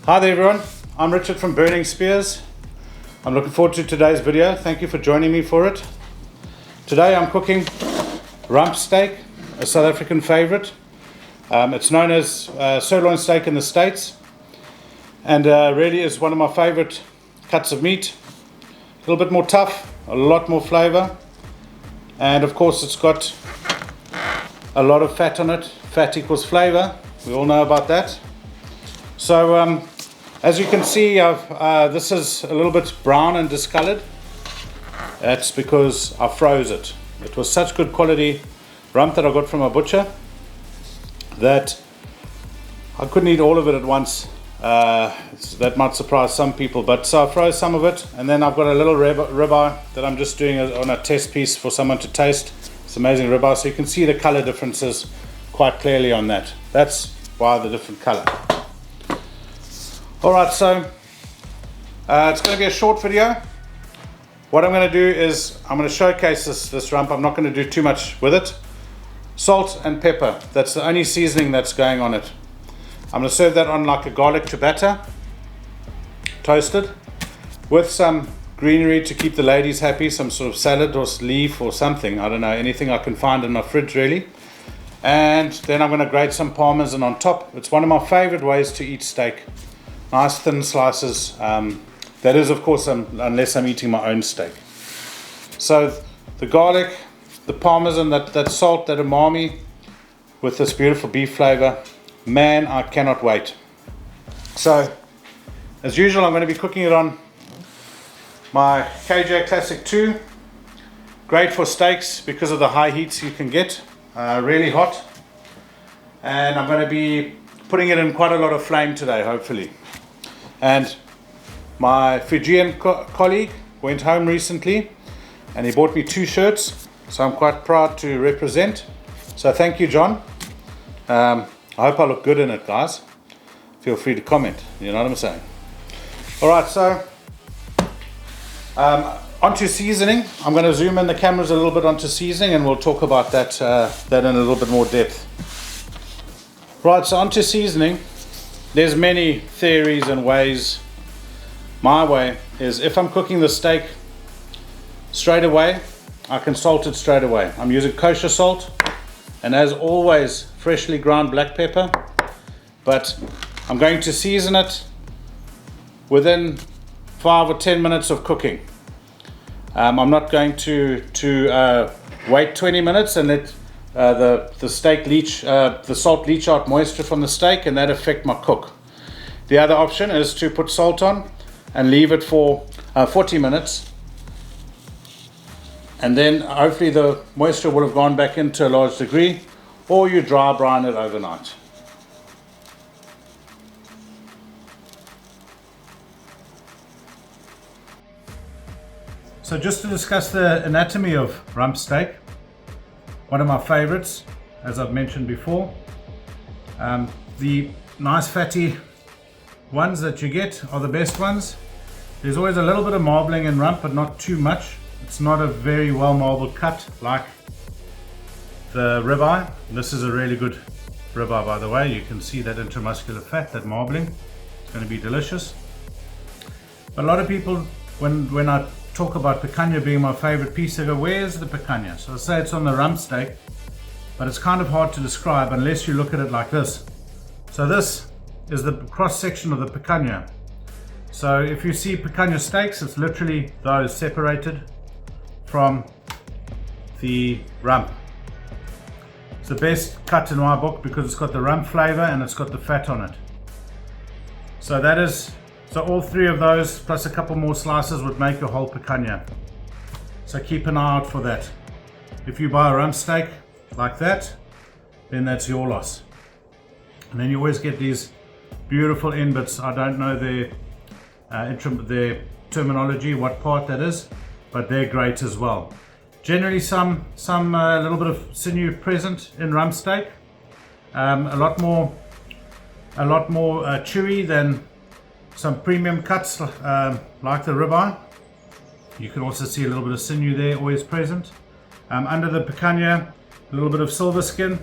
Hi there everyone, I'm Richard from Burning Spears. I'm looking forward to today's video. Thank you for joining me for it. Today I'm cooking rump steak, a South African favourite. It's known as sirloin steak in the States, and really is one of my favourite cuts of meat. A little bit more tough, a lot more flavour, and of course it's got a lot of fat on it. Fat equals flavour, we all know about that. So as you can see, this is a little bit brown and discoloured. That's because I froze it. It was such good quality rump that I got from a butcher that I couldn't eat all of it at once. That might surprise some people, but so I froze some of it, and then I've got a little ribeye that I'm just doing on a test piece for someone to taste. It's amazing ribeye, so you can see the colour differences quite clearly on that. That's why the different colour. Alright, so it's going to be a short video. What I'm going to do is I'm going to showcase this rump. I'm not going to do too much with it. Salt and pepper, that's the only seasoning that's going on it. I'm going to serve that on like a garlic ciabatta, toasted, with some greenery to keep the ladies happy, some sort of salad or leaf or something, I don't know, anything I can find in my fridge really. And then I'm going to grate some parmesan on top. It's one of my favorite ways to eat steak. Nice thin slices. That is, of course, unless I'm eating my own steak. So the garlic, the parmesan, that salt, that umami with this beautiful beef flavor. Man, I cannot wait. So as usual, I'm going to be cooking it on my KJ Classic 2. Great for steaks because of the high heats you can get. Really hot. And I'm going to be putting it in quite a lot of flame today, hopefully. And my Fijian colleague went home recently and he bought me 2 shirts, so I'm quite proud to represent. So thank you, John. I hope I look good in it, guys. Feel free to comment, you know what I'm saying. Alright, so onto seasoning. I'm going to zoom in the cameras a little bit onto seasoning, and we'll talk about that in a little bit more depth. Right, so onto seasoning. There's many theories and ways. My way is, if I'm cooking the steak straight away, I can salt it straight away. I'm using kosher salt, and as always, freshly ground black pepper. But I'm going to season it within 5 or 10 minutes of cooking. I'm not going to wait 20 minutes and let the steak leach, the salt leach out moisture from the steak, and that affect my cook. The other option is to put salt on and leave it for 40 minutes, and then hopefully the moisture will have gone back into a large degree, or you dry brine it overnight. So just to discuss the anatomy of rump steak, one of my favorites, as I've mentioned before. The nice fatty ones that you get are the best ones. There's always a little bit of marbling in rump, but not too much. It's not a very well marbled cut like the ribeye. This is a really good ribeye, by the way. You can see that intramuscular fat, that marbling. It's going to be delicious. But a lot of people, when I talk about picanha being my favorite piece, they go, where's the picanha? So I say it's on the rump steak, but it's kind of hard to describe unless you look at it like this. So this is the cross section of the picanha. So if you see picanha steaks, it's literally those separated from the rump. It's the best cut in my book because it's got the rump flavor and it's got the fat on it. So that is, so all 3 of those plus a couple more slices would make a whole picanha. So keep an eye out for that. If you buy a rump steak like that, then that's your loss. And then you always get these beautiful end bits. I don't know their terminology, what part that is, but they're great as well. Generally some little bit of sinew present in rump steak. A lot more chewy than some premium cuts like the ribeye. You can also see a little bit of sinew there, always present. Under the picanha, a little bit of silver skin,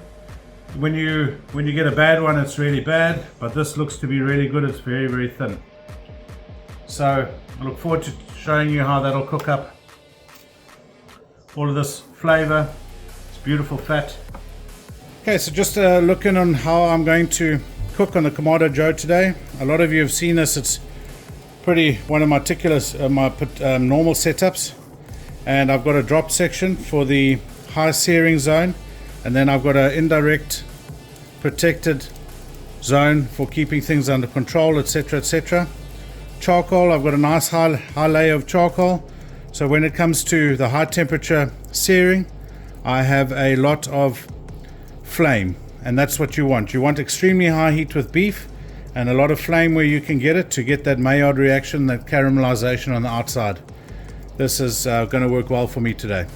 when you get a bad one, it's really bad, but this looks to be really good. It's very, very thin. So I look forward to showing you how that'll cook up all of this flavour. It's beautiful fat. Okay, so just looking on how I'm going to cook on the Kamado Joe today. A lot of you have seen this. It's pretty one of my normal setups, and I've got a drop section for the high searing zone, and then I've got an indirect protected zone for keeping things under control, etc, etc. Charcoal, I've got a nice high layer of charcoal, so when it comes to the high temperature searing, I have a lot of flame, and that's what you want. You want extremely high heat with beef and a lot of flame where you can get it, to get that Maillard reaction, that caramelization on the outside. This is going to work well for me today.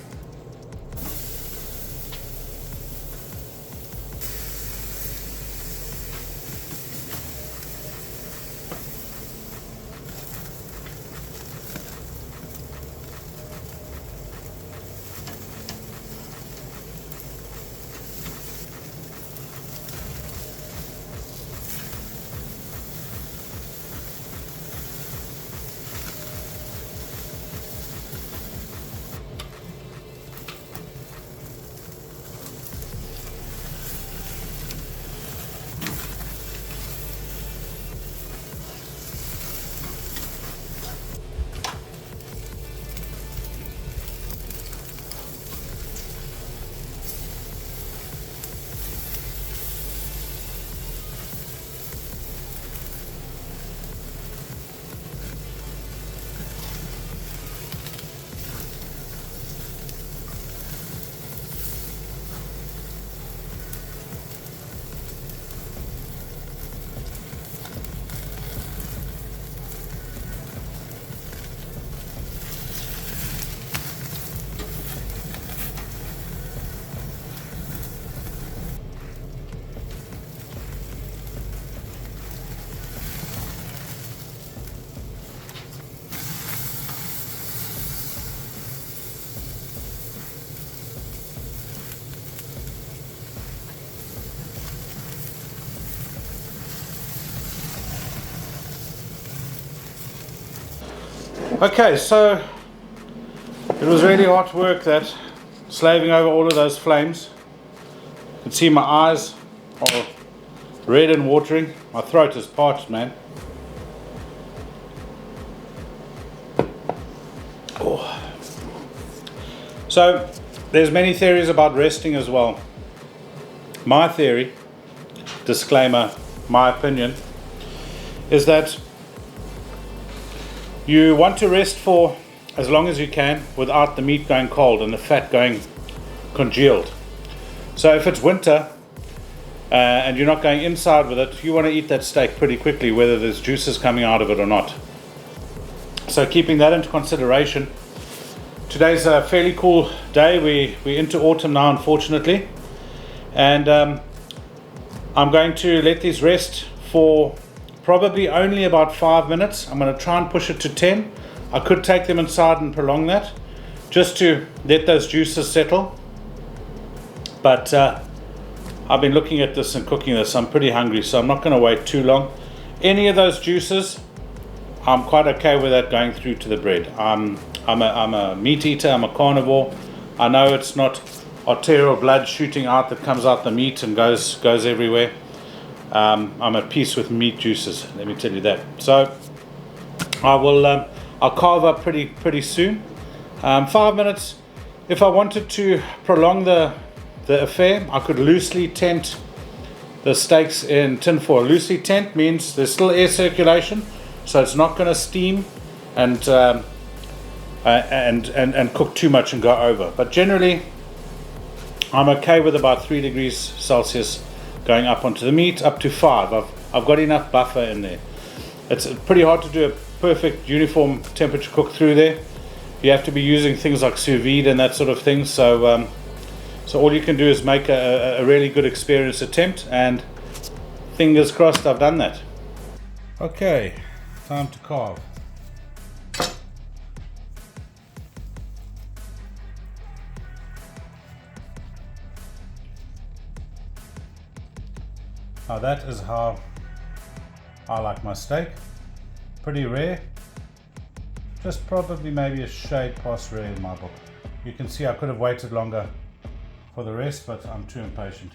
Okay, so it was really hard work, that slaving over all of those flames. You can see my eyes are red and watering. My throat is parched, man. Oh. So there's many theories about resting as well. My theory, disclaimer, my opinion, is that you want to rest for as long as you can without the meat going cold and the fat going congealed. So if it's winter and you're not going inside with it, you want to eat that steak pretty quickly, whether there's juices coming out of it or not. So keeping that into consideration, today's a fairly cool day. We're into autumn now, unfortunately, and I'm going to let these rest for probably only about 5 minutes. I'm going to try and push it to 10. I could take them inside and prolong that, just to let those juices settle. But I've been looking at this and cooking this. I'm pretty hungry, so I'm not going to wait too long. Any of those juices, I'm quite okay with that going through to the bread. I'm a meat eater. I'm a carnivore. I know it's not arterial blood shooting out that comes out the meat and goes everywhere. I'm at peace with meat juices, let me tell you that. So I'll carve up pretty soon. 5 minutes. If I wanted to prolong the affair, I could loosely tent the steaks in tin foil. Loosely tent means there's still air circulation, so it's not going to steam and cook too much and go over. But generally, I'm okay with about 3 degrees Celsius going up onto the meat, up to 5. I've got enough buffer in there. It's pretty hard to do a perfect uniform temperature cook through there. You have to be using things like sous vide and that sort of thing. So all you can do is make a really good experience attempt, and fingers crossed I've done that. Okay, time to carve. Now that is how I like my steak. Pretty rare. Just probably maybe a shade past rare in my book. You can see I could have waited longer for the rest, but I'm too impatient.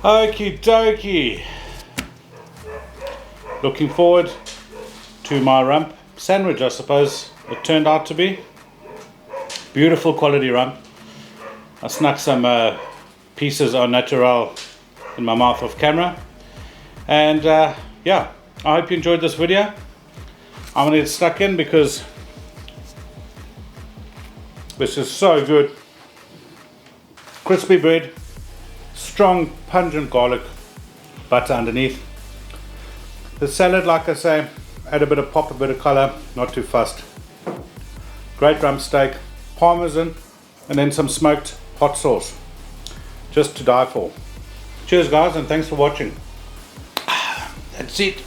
Okie dokie. Looking forward to my rump sandwich, I suppose it turned out to be. Beautiful quality rump. I snuck some pieces au naturel in my mouth off camera. And yeah, I hope you enjoyed this video. I'm going to get stuck in because this is so good. Crispy bread, strong pungent garlic butter underneath. The salad, like I say, add a bit of pop, a bit of color, not too fussed. Great rump steak, parmesan, and then some smoked hot sauce. Just to die for. Cheers guys, and thanks for watching. That's it.